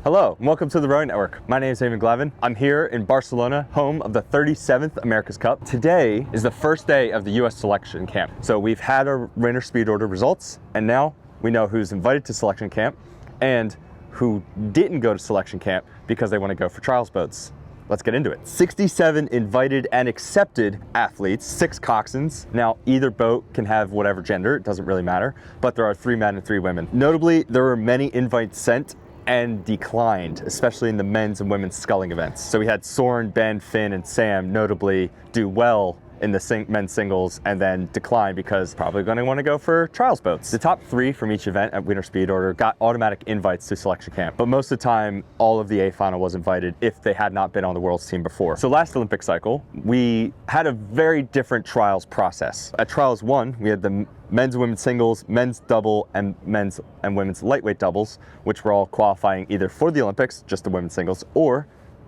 Hello, and welcome to the Rowing Network. My name is Eamon Glavin. I'm here in Barcelona, home of the 37th America's Cup. Today is the first day of the U.S. selection camp. So we've had our winter speed order results, and now we know who's invited to selection camp and who didn't go to selection camp because they want to go for trials boats. Let's get into it. 67 invited and accepted athletes, 6 coxswains. Now, either boat can have whatever gender, it doesn't really matter, but there are 3 men and 3 women. Notably, there were many invites sent and declined, especially in the men's and women's sculling events. So we had Soren, Ben, Finn, and Sam notably do well in the men's singles and then decline because probably going to want to go for trials boats. The top 3 from each event at winter speed order got automatic invites to selection camp, but most of the time all of the A final was invited if they had not been on the world's team before. So last Olympic cycle we had a very different trials process. At trials 1 we had the men's and women's singles, men's double, and men's and women's lightweight doubles, which were all qualifying either for the Olympics, just the women's singles, or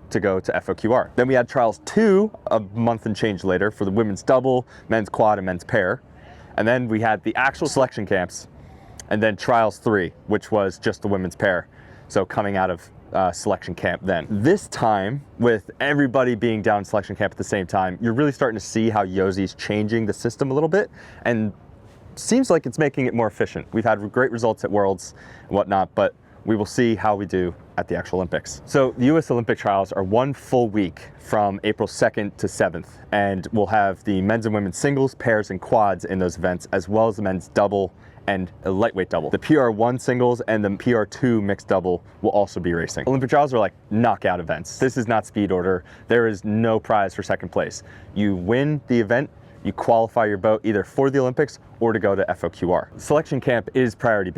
to go to FOQR. Then we had trials 2 a month and change later for the women's double, men's quad, and men's pair. And then we had the actual selection camps, and then trials 3, which was just the women's pair. So coming out of selection camp then. This time, with everybody being down in selection camp at the same time, you're really starting to see how Yossi's changing the system a little bit, and seems like it's making it more efficient. We've had great results at Worlds and whatnot, but we will see how we do at the actual Olympics. So the U.S. Olympic trials are 1 full week from April 2nd to 7th, and we'll have the men's and women's singles, pairs, and quads in those events, as well as the men's double and a lightweight double. The PR1 singles and the PR2 mixed double will also be racing. Olympic trials are like knockout events. This is not speed order. There is no prize for second place. You win the event, you qualify your boat either for the Olympics or to go to FOQR. Selection camp is priority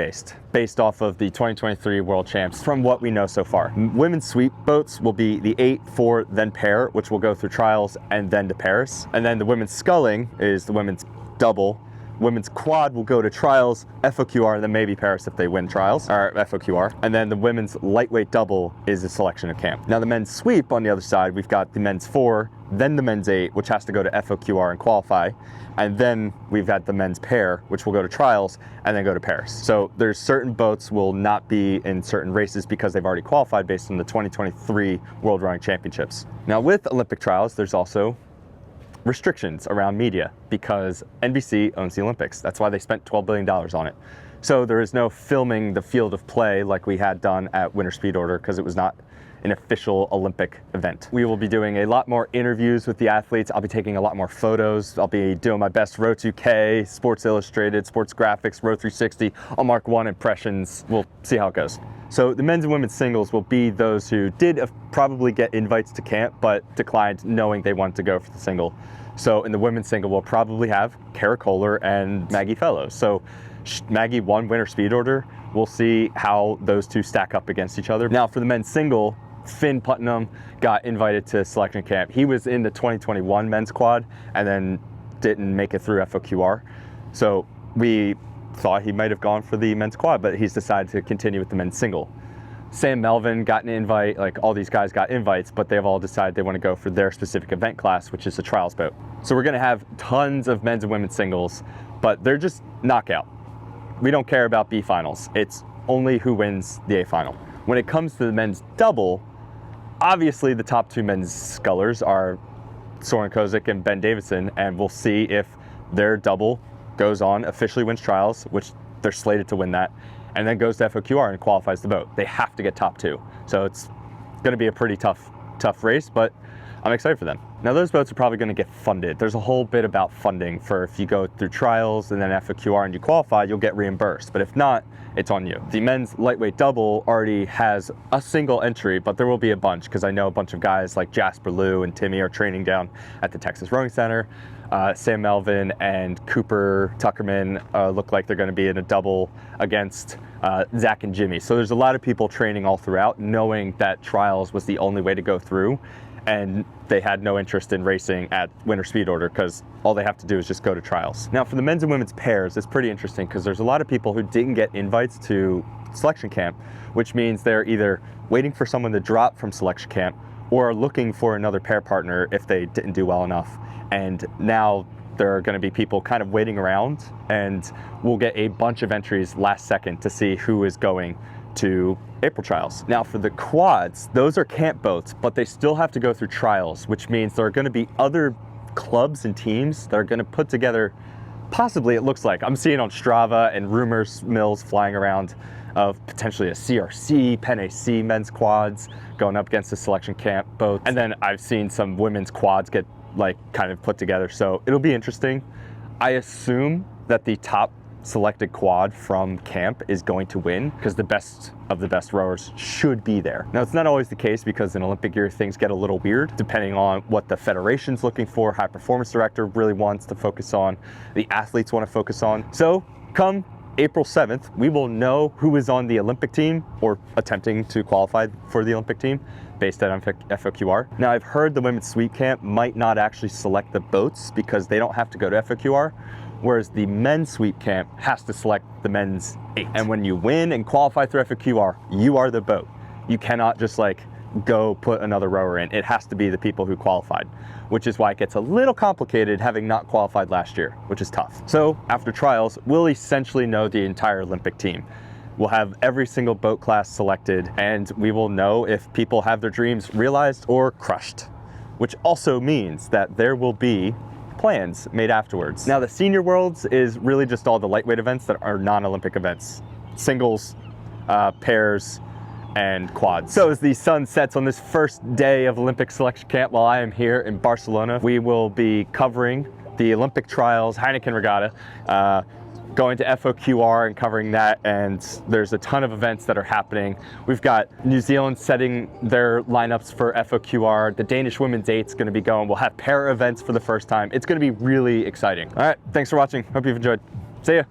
based off of the 2023 World Champs from what we know so far. Women's sweep boats will be the 8, 4, then pair, which will go through trials and then to Paris. And then the women's sculling is the women's double. Women's quad will go to trials, FOQR, and then maybe Paris if they win trials, or FOQR. And then the women's lightweight double is a selection of camp. Now the men's sweep on the other side, we've got the men's 4, then the men's 8, which has to go to FOQR and qualify. And then we've got the men's pair, which will go to trials and then go to Paris. So there's certain boats will not be in certain races because they've already qualified based on the 2023 World Rowing Championships. Now with Olympic trials, there's also restrictions around media because NBC owns the Olympics. That's why they spent $12 billion on it. So there is no filming the field of play like we had done at winter speed order because it was not an official Olympic event. We will be doing a lot more interviews with the athletes. I'll be taking a lot more photos. I'll be doing my best Row 2K, Sports Illustrated, Sports Graphics, Row 360. I'll mark 1 impressions. We'll see how it goes. So the men's and women's singles will be those who did probably get invites to camp but declined knowing they wanted to go for the single. So in the women's single we'll probably have Kara Kohler and Maggie Fellows. So Maggie won winter speed order. We'll see how those two stack up against each other. Now for the men's single, Finn Putnam got invited to selection camp. He was in the 2021 men's quad and then didn't make it through FOQR. So we thought he might have gone for the men's quad, but he's decided to continue with the men's single. Sam Melvin got an invite, like all these guys got invites, but they've all decided they want to go for their specific event class, which is the trials boat. So we're going to have tons of men's and women's singles, but they're just knockout. We don't care about B finals. It's only who wins the A final. When it comes to the men's double, obviously the top 2 men's scullers are Soren Kozik and Ben Davidson, and we'll see if their double goes on, officially wins trials, which they're slated to win that, and then goes to FOQR and qualifies the boat. They have to get top 2. So it's going to be a pretty tough race, but I'm excited for them. Now those boats are probably going to get funded. There's a whole bit about funding for if you go through trials and then FOQR and you qualify, you'll get reimbursed. But if not, it's on you. The men's lightweight double already has a single entry, but there will be a bunch because I know a bunch of guys like Jasper Liu and Timmy are training down at the Texas Rowing Center. Sam Melvin and Cooper Tuckerman look like they're going to be in a double against Zach and Jimmy. So there's a lot of people training all throughout, knowing that trials was the only way to go through, and they had no interest in racing at winter speed order because all they have to do is just go to trials. Now for the men's and women's pairs, it's pretty interesting because there's a lot of people who didn't get invites to selection camp, which means they're either waiting for someone to drop from selection camp or looking for another pair partner if they didn't do well enough. And now there are going to be people kind of waiting around, and we'll get a bunch of entries last second to see who is going to April trials. Now for the quads, those are camp boats, but they still have to go through trials, which means there are going to be other clubs and teams that are going to put together, possibly it looks like, I'm seeing on Strava and rumors mills flying around of potentially a CRC, Penn AC men's quads going up against the selection camp boats. And then I've seen some women's quads get like kind of put together. So it'll be interesting. I assume that the top selected quad from camp is going to win because the best of the best rowers should be there. Now, it's not always the case because in Olympic year, things get a little weird depending on what the federation's looking for, high performance director really wants to focus on, the athletes want to focus on. So come April 7th, we will know who is on the Olympic team or attempting to qualify for the Olympic team based on FOQR. Now, I've heard the women's sweep camp might not actually select the boats because they don't have to go to FOQR, whereas the men's sweep camp has to select the men's 8. And when you win and qualify through FOQR, you are the boat. You cannot just like go put another rower in. It has to be the people who qualified, which is why it gets a little complicated having not qualified last year, which is tough. So after trials, we'll essentially know the entire Olympic team. We'll have every single boat class selected, and we will know if people have their dreams realized or crushed, which also means that there will be plans made afterwards. Now, the senior worlds is really just all the lightweight events that are non-Olympic events. Singles, pairs, and quads. So as the sun sets on this first day of Olympic selection camp while I am here in Barcelona, we will be covering the Olympic trials, Heineken Regatta, going to FOQR and covering that, and there's a ton of events that are happening. We've got New Zealand setting their lineups for FOQR. The Danish women's 8's going to be going. We'll have para events for the first time. It's going to be really exciting. All right, thanks for watching. Hope you've enjoyed. See ya.